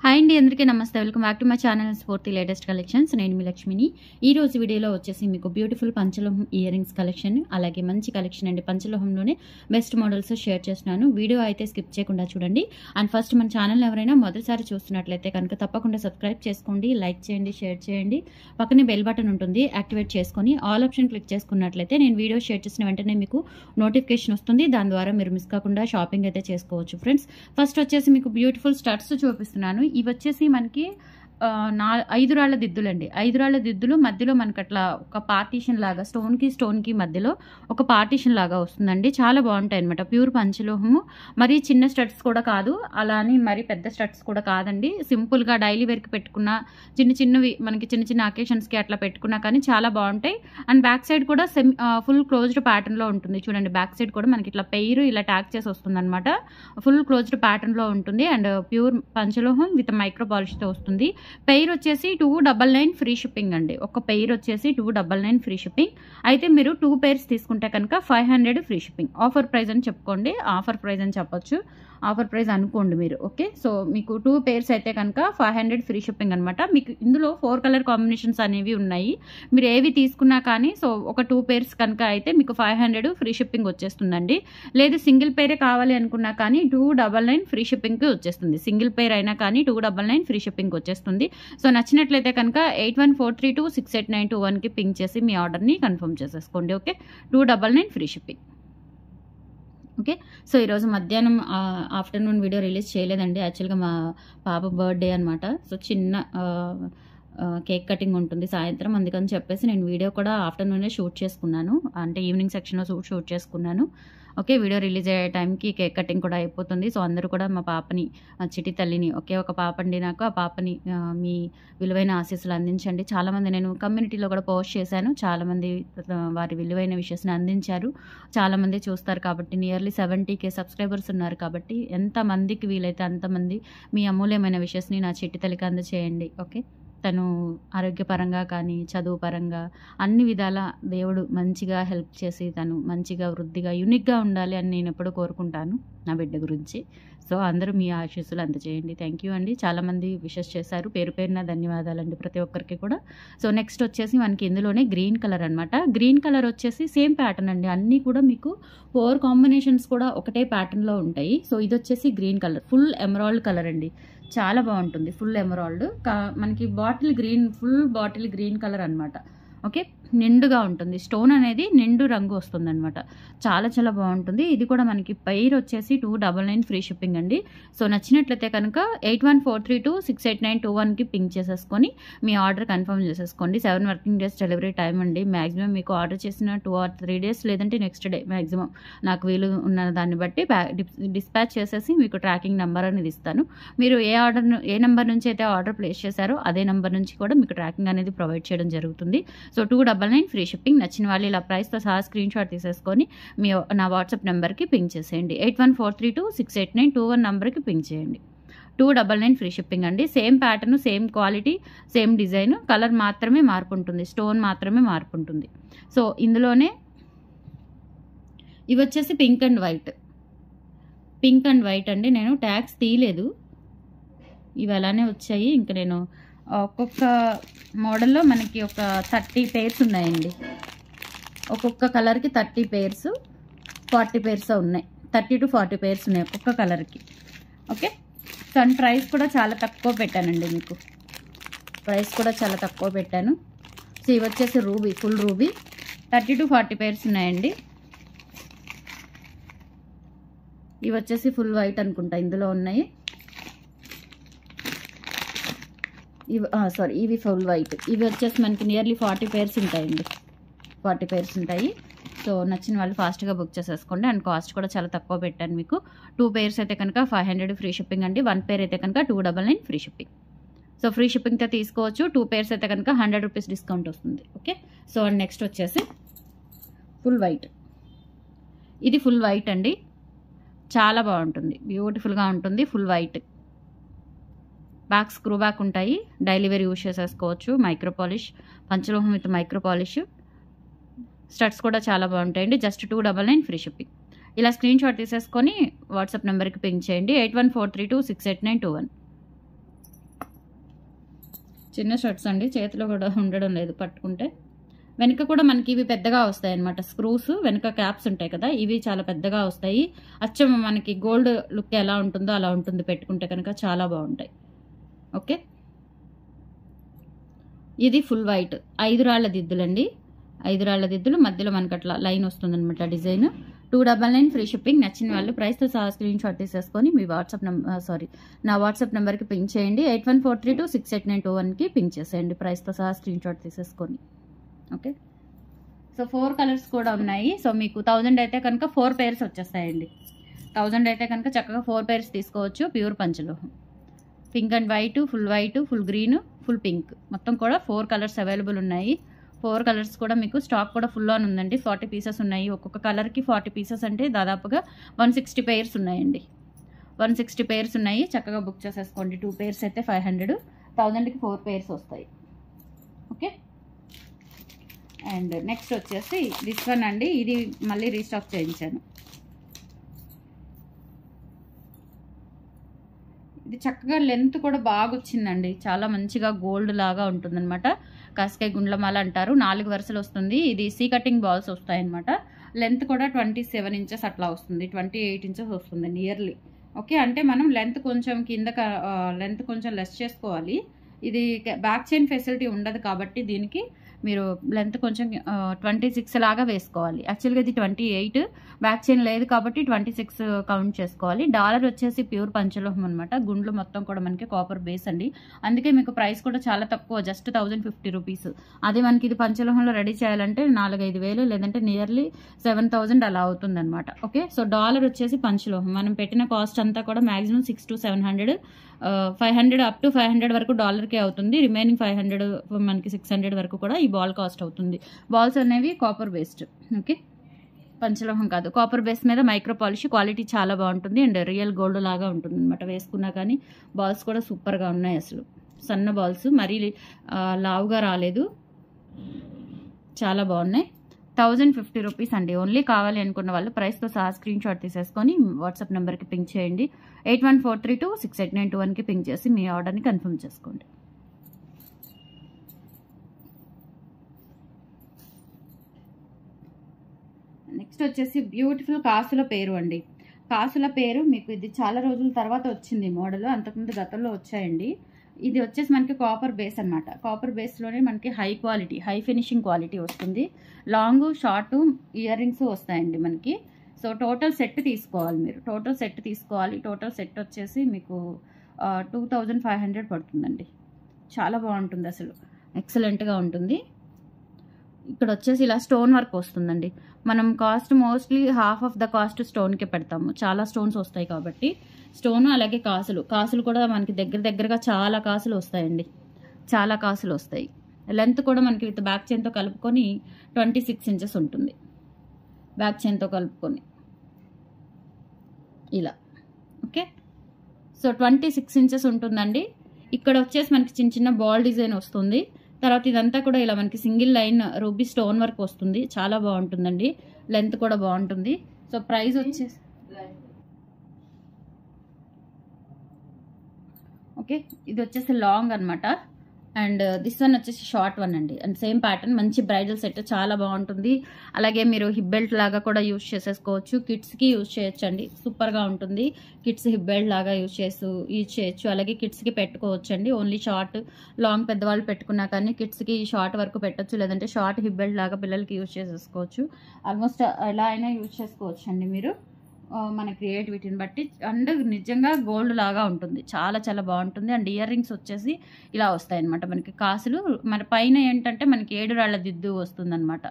Hi అండి, అందరికీ నమస్తే. Welcome back to my channel స్ఫూర్తి లేటెస్ట్ కలెక్షన్స్. నేను మీ లక్ష్మిని. ఈ రోజు వీడియోలో వచ్చేసి మీకు బ్యూటిఫుల్ పంచలోహం ఇయర్ రింగ్స్ కలెక్షన్, అలాగే మంచి కలెక్షన్ అండి. పంచలోహంలోనే బెస్ట్ మోడల్స్ షేర్ చేస్తున్నాను. వీడియో అయితే స్కిప్ చేయకుండా చూడండి. అండ్ ఫస్ట్ మన ఛానల్ ఎవరైనా మొదటిసారి చూస్తున్నట్లయితే కనుక తప్పకుండా సబ్స్క్రైబ్ చేసుకోండి, లైక్ చేయండి, షేర్ చేయండి. పక్కనే బెల్ బటన్ ఉంటుంది, యాక్టివేట్ చేసుకొని ఆల్ ఆప్షన్ క్లిక్ చేసుకున్నట్లయితే నేను వీడియో షేర్ చేసిన వెంటనే మీకు నోటిఫికేషన్ వస్తుంది. దాని ద్వారా మీరు మిస్ కాకుండా షాపింగ్ అయితే చేసుకోవచ్చు ఫ్రెండ్స్. ఫస్ట్ వచ్చేసి మీకు బ్యూటిఫుల్ స్టడ్స్ చూపిస్తున్నాను. ఇవి వచ్చేసి మనకి 5 రాళ్ల దిద్దులండి. 5 రాళ్ల దిద్దులు మధ్యలో మనకి అట్లా ఒక పార్టీషన్ లాగా స్టోన్కి మధ్యలో ఒక పార్టీషన్ లాగా వస్తుందండి. చాలా బాగుంటాయి అనమాట. ప్యూర్ పంచలోహము. మరి చిన్న స్టడ్స్ కూడా కాదు, అలా అని మరి పెద్ద స్టడ్స్ కూడా కాదండి. సింపుల్గా డైలీ వేర్కి పెట్టుకున్న చిన్నవి మనకి చిన్న అకేషన్స్కి అట్లా పెట్టుకున్నా కానీ చాలా బాగుంటాయి. అండ్ బ్యాక్ సైడ్ కూడా ఫుల్ క్లోజ్డ్ ప్యాటర్న్లో ఉంటుంది. చూడండి, బ్యాక్ సైడ్ కూడా మనకి ఇట్లా పెయిర్ ఇలా ట్యాగ్ చేసి వస్తుంది అనమాట. ఫుల్ క్లోజ్డ్ ప్యాటర్న్లో ఉంటుంది. అండ్ ప్యూర్ పంచలోహం విత్ మైక్రో పాలిష్తో వస్తుంది. పెయిర్ వచ్చేసి 299 ఫ్రీ షిప్పింగ్ అండి. ఒక పెయిర్ వచ్చేసి 299 ఫ్రీ షిప్పింగ్. అయితే మీరు 2 పెయిర్స్ తీసుకుంటే కనుక 500 ఫ్రీ షిప్పింగ్. ఆఫర్ ప్రైస్ అని చెప్పుకోండి, ఆఫర్ ప్రైస్ అని చెప్పొచ్చు, ఆఫర్ ప్రైస్ అనుకోండి మీరు. ఓకే, సో మీకు 2 పెయిర్స్ అయితే కనుక 500 ఫ్రీ షిప్పింగ్ అనమాట. మీకు ఇందులో 4 కలర్ కాంబినేషన్స్ అనేవి ఉన్నాయి. మీరు ఏవి తీసుకున్నా కానీ సో ఒక 2 పెయిర్స్ కనుక అయితే మీకు 500 ఫ్రీ షిప్పింగ్ వచ్చేస్తుందండి. లేదు సింగిల్ పెయిరే కావాలి అనుకున్నా కానీ 299 ఫ్రీ షిప్పింగ్కి వచ్చేస్తుంది. సింగిల్ పెయిర్ అయినా కానీ 299 ఫ్రీ షిప్పింగ్ వచ్చేస్తుంది. సో నచ్చినట్లయితే కనుక 8143268921కి పింక్ చేసి మీ ఆర్డర్ని కన్ఫర్మ్ చేసేసుకోండి. Okay, 299 free shipping. Okay, so ఈరోజు మధ్యాహ్నం ఆఫ్టర్నూన్ వీడియో రిలీజ్ చేయలేదండి. యాక్చువల్గా మా పాప బర్త్డే అనమాట. సో చిన్న కేక్ కటింగ్ ఉంటుంది సాయంత్రం, అందుకని చెప్పేసి నేను వీడియో కూడా ఆఫ్టర్నూనే షూట్ చేసుకున్నాను, అంటే ఈవినింగ్ సెక్షన్లో షూట్ చేసుకున్నాను. ఓకే, వీడియో రిలీజ్ అయ్యే టైంకి కేక్ కటింగ్ కూడా అయిపోతుంది. సో అందరూ కూడా మా పాపని, చిటి తల్లిని, ఒకే ఒక పాప అండి నాకు, ఆ పాపని మీ విలువైన ఆశీస్సులు అందించండి. చాలామంది నేను కమ్యూనిటీలో కూడా పోస్ట్ చేశాను, చాలామంది వారి విలువైన విషయాన్ని అందించారు. చాలామంది చూస్తారు కాబట్టి, నియర్లీ 70K సబ్స్క్రైబర్స్ ఉన్నారు కాబట్టి ఎంతమందికి వీలైతే అంతమంది మీ అమూల్యమైన విషయాన్ని నా చిట్టి తల్లికి అందచేయండి. ఓకే, తను ఆరోగ్యపరంగా కానీ చదువు పరంగా అన్ని విధాల దేవుడు మంచిగా హెల్ప్ చేసి తను మంచిగా వృద్ధిగా యూనిక్గా ఉండాలి అని నేను ఎప్పుడూ కోరుకుంటాను నా బిడ్డ గురించి. సో అందరూ మీ ఆశీస్సులు అందజేయండి. థ్యాంక్ యూ అండి. చాలామంది విషెస్ చేశారు, పేరు పేరున ధన్యవాదాలండి ప్రతి ఒక్కరికి కూడా. సో నెక్స్ట్ వచ్చేసి మనకి ఇందులోనే గ్రీన్ కలర్ అనమాట. గ్రీన్ కలర్ వచ్చేసి సేమ్ ప్యాటర్న్ అండి. అన్నీ కూడా మీకు 4 కాంబినేషన్స్ కూడా ఒకటే ప్యాటర్న్లో ఉంటాయి. సో ఇది వచ్చేసి green colour, full emerald colour అండి. చాలా బాగుంటుంది, ఫుల్ ఎమరాల్డ్. మనకి bottle green, full bottle green colour అనమాట. ఓకే, నిండుగా ఉంటుంది. స్టోన్ అనేది నిండు రంగు వస్తుంది అనమాట. చాలా చాలా బాగుంటుంది. ఇది కూడా మనకి పెయిర్ వచ్చేసి 299 ఫ్రీ షిప్పింగ్ అండి. సో నచ్చినట్లయితే కనుక 8143268921కి పింక్ చేసేసుకొని మీ ఆర్డర్ కన్ఫర్మ్ చేసేసుకోండి. 7 వర్కింగ్ డేస్ డెలివరీ టైం అండి. మ్యాక్సిమం మీకు ఆర్డర్ చేసిన 2 or 3 డేస్, లేదంటే నెక్స్ట్ డే మ్యాక్సిమం నాకు వీలు ఉన్న దాన్ని బట్టి డిస్పాచ్ చేసేసి మీకు ట్రాకింగ్ నెంబర్ అనేది ఇస్తాను. మీరు ఏ నెంబర్ నుంచి అయితే ఆర్డర్ ప్లేస్ చేశారో అదే నెంబర్ నుంచి కూడా మీకు ట్రాకింగ్ అనేది ప్రొవైడ్ చేయడం జరుగుతుంది. So 299 free shipping. నచ్చిన వాళ్ళు ఇలా ప్రైస్తో సహా స్క్రీన్ షాట్ తీసేసుకొని నా వాట్సాప్ నెంబర్కి పింక్ చేసేయండి. 8143268921 నెంబర్కి పింక్ చేయండి. 299 ఫ్రీ షిప్పింగ్ అండి. Same pattern, same quality, same design, colour మాత్రమే మార్పు ఉంటుంది, స్టోన్ మాత్రమే మార్పు ఉంటుంది. సో ఇందులోనే ఇవి వచ్చేసి పింక్ అండ్ వైట్ అండి. నేను ట్యాగ్స్ తీయలేదు, ఇవి అలానే వచ్చాయి. ఇంకా నేను ఒక్కొక్క మోడల్లో మనకి ఒక 30 పెయిర్స్ ఉన్నాయండి. ఒక్కొక్క కలర్కి 30 పెయిర్స్, 40 పెయిర్స్ ఉన్నాయి. 30 to 40 పెయిర్స్ ఉన్నాయి ఒక్కొక్క కలర్కి. ఓకే, సో ప్రైస్ కూడా చాలా తక్కువ పెట్టానండి, మీకు ప్రైస్ కూడా చాలా తక్కువ పెట్టాను. సో ఇవి వచ్చేసి ruby, full ruby, 30 to 40 pairs ఉన్నాయండి. ఇవి వచ్చేసి ఫుల్ వైట్ అనుకుంటా ఇందులో ఉన్నాయి. ఇవి ఫుల్ వైట్. ఇవి వచ్చేసి మనకి నియర్లీ 40 పెయిర్స్ ఉంటాయండి, 40 పెయిర్స్ ఉంటాయి. సో నచ్చిన వాళ్ళు ఫాస్ట్గా బుక్ చేసేసుకోండి. అండ్ కాస్ట్ కూడా చాలా తక్కువ పెట్టాను మీకు. 2 పెయిర్స్ అయితే కనుక 500 ఫ్రీ షిప్పింగ్ అండి. 1 పెయిర్ అయితే కనుక 299 ఫ్రీ షిప్పింగ్. సో ఫ్రీ షిప్పింగ్తో తీసుకోవచ్చు. 2 పెయిర్స్ అయితే కనుక 100 రూపీస్ డిస్కౌంట్ వస్తుంది. ఓకే, సో నెక్స్ట్ వచ్చేసి ఫుల్ వైట్. ఇది ఫుల్ వైట్ అండి, చాలా బాగుంటుంది, బ్యూటిఫుల్గా ఉంటుంది. Full white, back screw back ఉంటాయి, డైలీ వేర్ యూజ్ చేసేసుకోవచ్చు. మైక్రో పాలిష్, పంచలోహం విత్ మైక్రో పాలిష్. స్టడ్స్ కూడా చాలా బాగుంటాయండి. Just 299 free shipping. ఇలా స్క్రీన్ షాట్ తీసేసుకొని వాట్సాప్ నెంబర్కి పింక్ చేయండి. 8143268921. చిన్న షర్ట్స్ అండి, చేతిలో కూడా ఉండడం లేదు పట్టుకుంటే. వెనక కూడా మనకి ఇవి పెద్దగా వస్తాయి అన్నమాట, స్క్రూస్ వెనక క్యాప్స్ ఉంటాయి కదా, ఇవి చాలా పెద్దగా వస్తాయి. అచ్చం మనకి గోల్డ్ లుక్ ఎలా ఉంటుందో అలా ఉంటుంది పెట్టుకుంటే కనుక, చాలా బాగుంటాయి. ఓకే, ఇది ఫుల్ వైట్ 5 రాళ్ల దిద్దులండి. 5 రాళ్ల దిద్దులు, మధ్యలో మనకి అట్లా లైన్ వస్తుంది అనమాట డిజైన్. 299 free shipping. నచ్చిన వాళ్ళు ప్రైస్తో సహా స్క్రీన్ షాట్ తీసేసుకొని మీ నా వాట్సాప్ నెంబర్కి పింక్ చేయండి. 8143268921కి పింక్ చేసేయండి ప్రైస్తో సహా స్క్రీన్ షాట్ తీసేసుకొని. ఓకే, సో 4 కలర్స్ కూడా ఉన్నాయి. సో మీకు 1000 అయితే కనుక 4 పేర్స్ వచ్చేస్తాయండి. 1000 అయితే కనుక చక్కగా 4 పేర్స్ తీసుకోవచ్చు. ప్యూర్ పంచలోహం, pink and white, full green, full pink, మొత్తం కూడా 4 కలర్స్ అవైలబుల్ ఉన్నాయి. 4 కలర్స్ కూడా మీకు స్టాక్ కూడా ఫుల్ ఆన్ ఉందండి. 40 పీసెస్ ఉన్నాయి. ఒక్కొక్క కలర్కి 40 పీసెస్ అంటే దాదాపుగా 160 పేర్స్ ఉన్నాయండి. 160 పేర్స్ ఉన్నాయి. చక్కగా బుక్ చేసేసుకోండి. 2 పేర్స్ అయితే 500, 1000కి 4 పేర్స్ వస్తాయి. ఓకే, అండ్ నెక్స్ట్ వచ్చేసి దిస్ వన్ అండి. ఇది మళ్ళీ రీస్టాక్ చేయించాను. ఇది చక్కగా లెంత్ కూడా బాగా వచ్చిందండి, చాలా మంచిగా గోల్డ్ లాగా ఉంటుందన్నమాట. కాస్కాయ గుండ్లమాల అంటారు. 4 వరుసలు వస్తుంది. ఇది సీ కటింగ్ బాల్స్ వస్తాయన్నమాట. లెంత్ కూడా 27 ఇంచెస్ అట్లా వస్తుంది, 28 ఇంచెస్ వస్తుంది నియర్లీ. ఓకే, అంటే మనం లెంత్ కొంచెం లెంత్ కొంచెం లెస్ చేసుకోవాలి. ఇది బ్యాక్ చైన్ ఫెసిలిటీ ఉండదు కాబట్టి దీనికి మీరు లెంత్ కొంచెం 26 లాగా వేసుకోవాలి. యాక్చువల్గా ఇది 28, బ్యాక్ చైన్ లేదు కాబట్టి 26 కౌంట్ చేసుకోవాలి. డాలర్ వచ్చేసి ప్యూర్ పంచలోహం అనమాట. గుండ్లు మొత్తం కూడా మనకి కాపర్ బేస్ అండి. అందుకే మీకు ప్రైస్ కూడా చాలా తక్కువ, జస్ట్ 1050 రూపీస్. అదే మనకి ఇది పంచలోహంలో రెడీ చేయాలంటే 4-5 వేలు, లేదంటే నియర్లీ 7000 అలా అవుతుంది అనమాట. ఓకే, సో డాలర్ వచ్చేసి పంచలోహం. మనం పెట్టిన కాస్ట్ అంతా కూడా మాక్సిమం 600 to 700, 500 అప్ టు 500 వరకు డాలర్కే అవుతుంది. రిమైనింగ్ 500 మనకి 600 వరకు కూడా ఈ బాల్ కాస్ట్ అవుతుంది. బాల్స్ అనేవి కాపర్ బేస్డ్. ఓకే, పంచలోహం కాదు, కాపర్ బేస్ మీద మైక్రో పాలిష్, క్వాలిటీ చాలా బాగుంటుంది అండ్ రియల్ గోల్డ్ లాగా ఉంటుంది అనమాట. వేసుకున్నా కానీ బాల్స్ కూడా సూపర్గా ఉన్నాయి. అసలు సన్న బాల్స్, మరీ లావుగా రాలేదు, చాలా బాగున్నాయి. 1050 రూపీస్ అండి. ఓన్లీ కావాలి అనుకున్న వాళ్ళు ప్రైస్తో సహా స్క్రీన్ షాట్ తీసేసుకొని వాట్సాప్ నెంబర్కి పింక్ చేయండి. 8143268921కి పింక్ చేసి మీ ఆర్డర్ని కన్ఫర్మ్ చేసుకోండి. నెక్స్ట్ వచ్చేసి బ్యూటిఫుల్ కాసుల పేరు అండి. కాసుల పేరు మీకు ఇది చాలా రోజుల తర్వాత వచ్చింది మోడల్, అంతకుముందు గతంలో వచ్చాయండి. ఇది వచ్చేసి మనకి కాపర్ బేస్ అనమాట. కాపర్ బేస్లోనే మనకి high quality, high finishing quality వస్తుంది. లాంగ్ షార్ట్ ఇయర్ రింగ్స్ వస్తాయండి మనకి. సో టోటల్ సెట్ తీసుకోవాలి మీరు, టోటల్ సెట్ తీసుకోవాలి. టోటల్ సెట్ వచ్చేసి మీకు 2500 పడుతుందండి. చాలా బాగుంటుంది, అసలు ఎక్సలెంట్గా ఉంటుంది. ఇక్కడ వచ్చేసి ఇలా స్టోన్ వర్క్ వస్తుందండి. మనం cost mostly half of the cost స్టోన్కే పెడతాము, చాలా స్టోన్స్ వస్తాయి కాబట్టి. స్టోన్ అలాగే కాసులు కూడా మనకి దగ్గరగా చాలా కాసులు వస్తాయండి, చాలా కాసులు వస్తాయి. లెంత్ కూడా మనకి విత్ బ్యాక్ చైన్తో కలుపుకొని 26 ఇంచెస్ ఉంటుంది. బ్యాక్ చైన్తో కలుపుకొని ఇలా. ఓకే, సో 26 ఇంచెస్ ఉంటుందండి. ఇక్కడ వచ్చేసి మనకి చిన్న బాల్ డిజైన్ వస్తుంది. తర్వాత ఇదంతా కూడా ఇలా మనకి single line ruby stone work వస్తుంది, చాలా బాగుంటుందండి. లెంత్ కూడా బాగుంటుంది. సో ప్రైస్ వచ్చేసి ఓకే, ఇది వచ్చేసి లాంగ్ అనమాట. అండ్ దిస్ వన్ వచ్చేసి షార్ట్ వన్ అండి. అండ్ సేమ్ ప్యాటర్న్, మంచి బ్రైడల్ సెట్, చాలా బాగుంటుంది. అలాగే మీరు హిప్ బెల్ట్ లాగా కూడా యూజ్ చేసేసుకోవచ్చు, కిడ్స్కి యూజ్ చేయొచ్చు అండి, సూపర్గా ఉంటుంది. కిడ్స్ హిప్ బెల్ట్ లాగా యూజ్ చేయొచ్చు. అలాగే కిడ్స్కి పెట్టుకోవచ్చు అండి. ఓన్లీ షార్ట్, లాంగ్ పెద్దవాళ్ళు పెట్టుకున్నా కానీ కిడ్స్కి షార్ట్ వరకు పెట్టచ్చు, లేదంటే షార్ట్ హిప్ బెల్ట్ లాగా పిల్లలకి యూజ్ చేసేసుకోవచ్చు. ఆల్మోస్ట్ ఎలా అయినా యూజ్ చేసుకోవచ్చు అండి మీరు, మన క్రియేటివిటీని బట్టి. అండ్ నిజంగా గోల్డ్ లాగా ఉంటుంది, చాలా బాగుంటుంది. అండ్ ఇయర్ రింగ్స్ వచ్చేసి ఇలా వస్తాయి అనమాట మనకి కాసులు. మన పైన ఏంటంటే మనకి 7 రాళ్ల దిద్దు వస్తుంది అనమాట.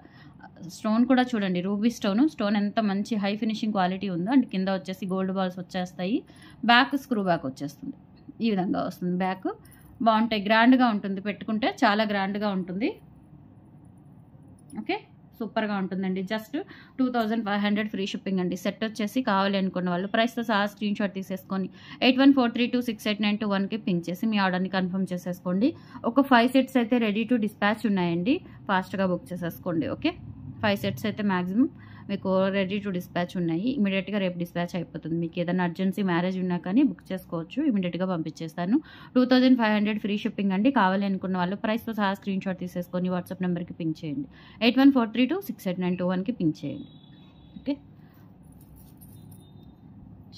స్టోన్ కూడా చూడండి, రూబీ స్టోన్ ఎంత మంచి హై ఫినిషింగ్ క్వాలిటీ ఉందో. అండ్ కింద వచ్చేసి గోల్డ్ బాల్స్ వచ్చేస్తాయి. బ్యాక్ స్క్రూ బ్యాక్ వచ్చేస్తుంది, ఈ విధంగా వస్తుంది బ్యాక్. బాగుంటాయి, గ్రాండ్గా ఉంటుంది, పెట్టుకుంటే చాలా గ్రాండ్గా ఉంటుంది. ఓకే, సూపర్గా ఉంటుందండి. జస్ట్ 2500 ఫ్రీ షిప్పింగ్ అండి. సెట్ వచ్చేసి కావాలి అనుకున్న వాళ్ళు ప్రైస్తో సహా స్క్రీన్ షాట్ తీసేసుకొని 8143268921కి పింక్ చేసి మీ ఆర్డర్ని కన్ఫర్మ్ చేసేసుకోండి. ఒక 5 సెట్స్ అయితే రెడీ టు డిస్పాచ్ ఉన్నాయండి, ఫాస్ట్గా బుక్ చేసేసుకోండి. ఓకే, 5 సెట్స్ అయితే మ్యాక్సిమం మీకు రెడీ టు డిస్పాచ్ ఉన్నాయి. ఇమీడియట్గా రేపు డిస్పాచ్ అయిపోతుంది. మీకు ఏదైనా అర్జెన్సీ మ్యారేజ్ ఉన్నా కానీ బుక్ చేసుకోవచ్చు. ఇమీడియట్గా పంపించేస్తాను. 2500 ఫ్రీ షిప్పింగ్ అండి. కావాలి అనుకున్న వాళ్ళు ప్రైస్తో సహా స్క్రీన్ షాట్ తీసేసుకొని వాట్సాప్ నెంబర్కి పింక్ చేయండి. 8143268921కి పింక్ చేయండి. ఓకే,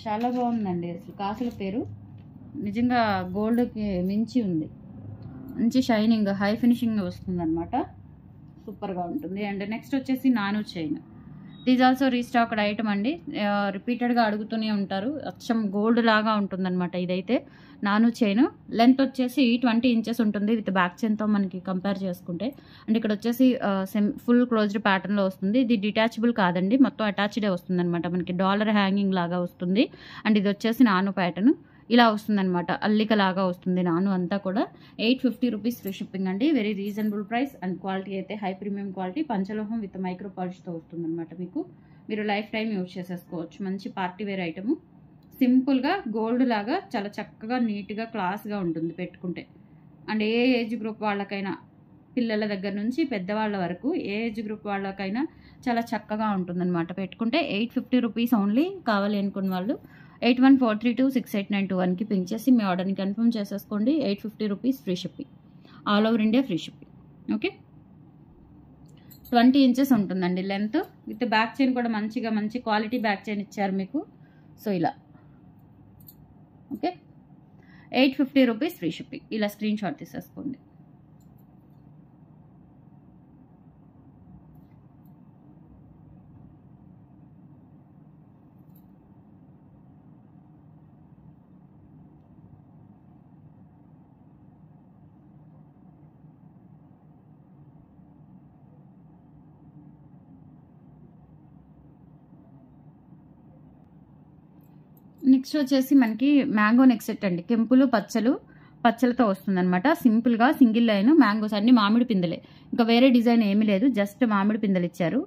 చాలా బాగుందండి. అసలు కాసుల పేరు నిజంగా గోల్డ్కి మించి ఉంది. మంచి షైనింగ్ హై ఫినిషింగ్ వస్తుంది అనమాట. సూపర్గా ఉంటుంది. అండ్ నెక్స్ట్ వచ్చేసి నాను chain. These also restocked item అండి. రిపీటెడ్గా అడుగుతూనే ఉంటారు. అచ్చం గోల్డ్ లాగా ఉంటుందన్నమాట. ఇదైతే నాను చైన్. లెంత్ వచ్చేసి 20 ఇంచెస్ ఉంటుంది విత్ బ్యాక్ చైన్తో మనకి కంపేర్ చేసుకుంటే. అండ్ ఇక్కడ వచ్చేసి ఫుల్ క్లోజ్డ్ ప్యాటర్న్లో వస్తుంది. ఇది డిటాచబుల్ కాదండి, మొత్తం అటాచ్డే వస్తుంది అనమాట. మనకి డాలర్ హ్యాంగింగ్ లాగా వస్తుంది. అండ్ ఇది వచ్చేసి నాను ప్యాటర్న్ ఇలా వస్తుందన్నమాట. అల్లిక లాగా వస్తుంది నాను అంతా కూడా. 850 రూపీస్ ఫ్రీ షిప్పింగ్ అండి. Very reasonable price. And quality అయితే హై ప్రీమియం క్వాలిటీ. పంచలోహం విత్ మైక్రో పాలిష్తో వస్తుందన్నమాట. మీరు లైఫ్ టైం యూజ్ చేసేసుకోవచ్చు. మంచి పార్టీ వేర్ ఐటము. సింపుల్గా గోల్డ్ లాగా చాలా చక్కగా నీట్గా క్లాస్గా ఉంటుంది పెట్టుకుంటే. అండ్ ఏ ఏజ్ గ్రూప్ వాళ్ళకైనా, పిల్లల దగ్గర నుంచి పెద్దవాళ్ళ వరకు ఏ ఏజ్ గ్రూప్ వాళ్ళకైనా చాలా చక్కగా ఉంటుందన్నమాట పెట్టుకుంటే. 850 రూపీస్ ఓన్లీ. కావాలి అనుకున్న వాళ్ళు 8143268921కి పింక్ చేసి మీ ఆర్డర్ని కన్ఫర్మ్ చేసేసుకోండి. 850 rupees free shipping. All over India free shipping. Okay, 20 inches ఉంటుందండి లెంత్. విత్ బ్యాక్ చైన్ కూడా మంచి క్వాలిటీ బ్యాక్ చైన్ ఇచ్చారు మీకు. సో ఇలా ఓకే, 850 రూపీస్ ఫ్రీ షిప్పింగ్. ఇలా స్క్రీన్ షాట్ తీసేసుకోండి. నెక్స్ట్ వచ్చేసి మనకి మ్యాంగో నెక్ సెట్ అండి. కెంపులు పచ్చలతో వస్తుందన్నమాట. సింపుల్గా సింగిల్ లైన్ మ్యాంగోస్ అన్ని మామిడి పిందెలే, ఇంకా వేరే డిజైన్ ఏమీ లేదు. జస్ట్ మామిడి పిందెలు ఇచ్చారు.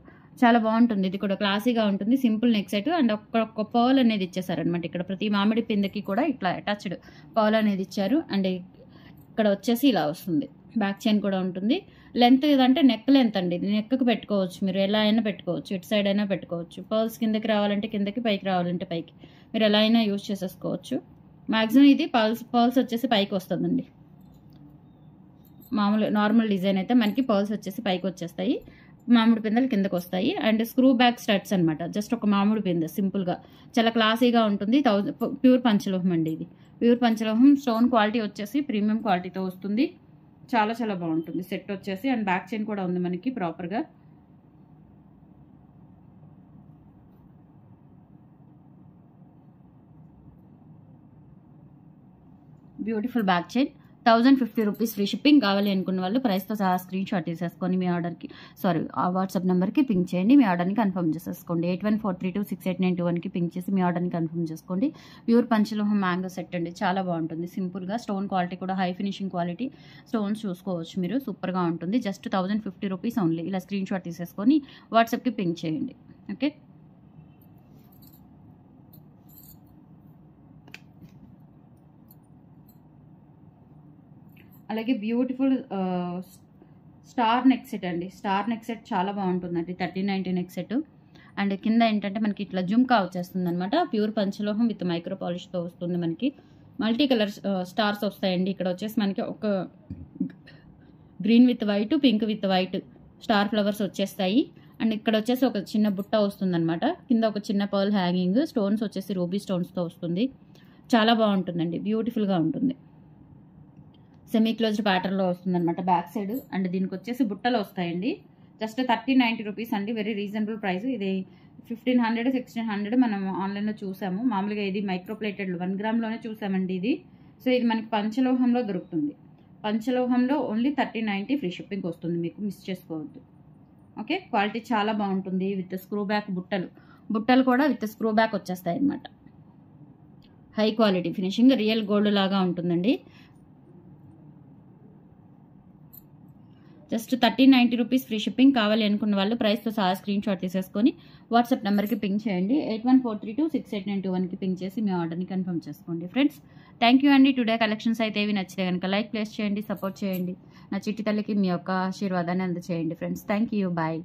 చాలా బాగుంటుంది. ఇది కూడా క్లాసీగా ఉంటుంది. Simple neck set. అండ్ ఒక్క పర్ల్ అనేది ఇచ్చేసారనమాట. ఇక్కడ ప్రతి మామిడి పిందెకి కూడా ఇట్లా అటాచ్డ్ పర్ల్ అనేది ఇచ్చారు. అండ్ ఇక్కడ వచ్చేసి ఇలా వస్తుంది. బ్యాక్ చైన్ కూడా ఉంటుంది. లెంత్ ఇదంటే నెక్ లెంత్ అండి. ఇది నెక్కి పెట్టుకోవచ్చు. మీరు ఎలా అయినా పెట్టుకోవచ్చు. ఇటు సైడ్ అయినా పెట్టుకోవచ్చు. పర్ల్స్ కిందకి రావాలంటే కిందకి, పైకి రావాలంటే పైకి, మీరు ఎలా అయినా యూజ్ చేసేసుకోవచ్చు. మ్యాక్సిమం ఇది పర్ల్స్ వచ్చేసి పైకి వస్తుందండి. నార్మల్ డిజైన్ అయితే మనకి పర్ల్స్ వచ్చేసి పైకి వచ్చేస్తాయి, మామిడి పిందెలు కిందకు వస్తాయి. అండ్ స్క్రూ బ్యాక్ స్టడ్స్ అనమాట. జస్ట్ ఒక మామిడి పిందె సింపుల్గా చాలా క్లాసీగా ఉంటుంది. ప్యూర్ పంచలోహం అండి. ఇది ప్యూర్ పంచలోహం. స్టోన్ క్వాలిటీ వచ్చేసి ప్రీమియం క్వాలిటీతో వస్తుంది. చాలా బాగుంటుంది సెట్ వచ్చేసి. అండ్ బ్యాక్ చైన్ కూడా ఉంది మనకి ప్రాపర్గా. Beautiful back chain. 1050 rupees free shipping. కావాలి అనుకున్న వాళ్ళు ప్రైస్తో సహా స్క్రీన్ షాట్ తీసేసుకొని మీ ఆర్డర్కి వాట్సాప్ నెంబర్కి పింక్ చేయండి. మీ ఆర్డర్ని కన్ఫర్మ్ చేసేసుకోండి. 8143268921కి పింక్ చేసి మీ ఆర్డర్ని కన్ఫర్మ్ చేసుకోండి. ప్యూర్ పంచలోహం మ్యాంగో సెట్ అండి. చాలా బాగుంటుంది. సింపుల్గా స్టోన్ క్వాలిటీ కూడా హై ఫినిషింగ్ క్వాలిటీ. స్టోన్స్ చూసుకోవచ్చు మీరు. సూపర్గా ఉంటుంది. Just 1050 rupees only. ఇలా స్క్రీన్ షాట్ తీసేసుకొని వాట్సాప్కి పింక్ చేయండి. ఓకే, అలాగే బ్యూటిఫుల్ స్టార్ నెక్ సెట్ అండి. స్టార్ నెక్ సెట్ చాలా బాగుంటుందండి. 1390 నెక్ సెట్. అండ్ కింద ఏంటంటే మనకి ఇట్లా జుమ్కా వచ్చేస్తుంది అనమాట. ప్యూర్ పంచలోహం విత్ మైక్రో పాలిష్తో వస్తుంది. మనకి మల్టీ కలర్ స్టార్స్ వస్తాయండి. ఇక్కడ వచ్చేసి మనకి ఒక green with white, pink with white star flowers వచ్చేస్తాయి. అండ్ ఇక్కడ వచ్చేసి ఒక చిన్న బుట్ట వస్తుంది అనమాట. కింద ఒక చిన్న పర్ల్ హ్యాంగింగ్. స్టోన్స్ వచ్చేసి రూబీ స్టోన్స్తో వస్తుంది. చాలా బాగుంటుందండి. బ్యూటిఫుల్గా ఉంటుంది. సెమీ క్లోజ్డ్ ప్యాటర్న్లో వస్తుంది అనమాట బ్యాక్ సైడ్. అండ్ దీనికి వచ్చేసి బుట్టలు వస్తాయండి. జస్ట్ 1390 రూపీస్ అండి. Very reasonable price. ఇది 1500, 1600 మనం ఆన్లైన్లో చూసాము. మామూలుగా ఇది మైక్రో ప్లేటెడ్ 1 గ్రామ్లోనే చూసామండి ఇది. సో ఇది మనకి పంచలోహంలో దొరుకుతుంది. పంచలోహంలో ఓన్లీ 1390 ఫ్రీ షిప్పింగ్ వస్తుంది. మీకు మిస్ చేసుకోవద్దు. ఓకే, క్వాలిటీ చాలా బాగుంటుంది. విత్ స్క్రూ బ్యాక్ బుట్టలు కూడా విత్ స్క్రూ బ్యాక్ వచ్చేస్తాయి అనమాట. High quality finishing. Real gold లాగా ఉంటుందండి. Just 1390 rupees free shipping. కావాలి అనుకున్న వాళ్ళు ప్రైస్తో సహా స్క్రీన్ షాట్ తీసేసుకొని వాట్సాప్ నెంబర్కి పింక్ చేయండి. 8143268921కి పింక్ చేసి మీ ఆర్డర్ని కన్ఫర్మ్ చేసుకోండి. ఫ్రెండ్స్, థ్యాంక్ యూ అండి. టుడే కలెక్షన్స్ అయితే ఇవి నచ్చితే కనుక లైక్ ప్లేస్ చేయండి, సపోర్ట్ చేయండి. నా చిట్టి తల్లికి మీ యొక్క ఆశీర్వాదాన్ని అందచేయండి. Friends, thank you. బాయ్.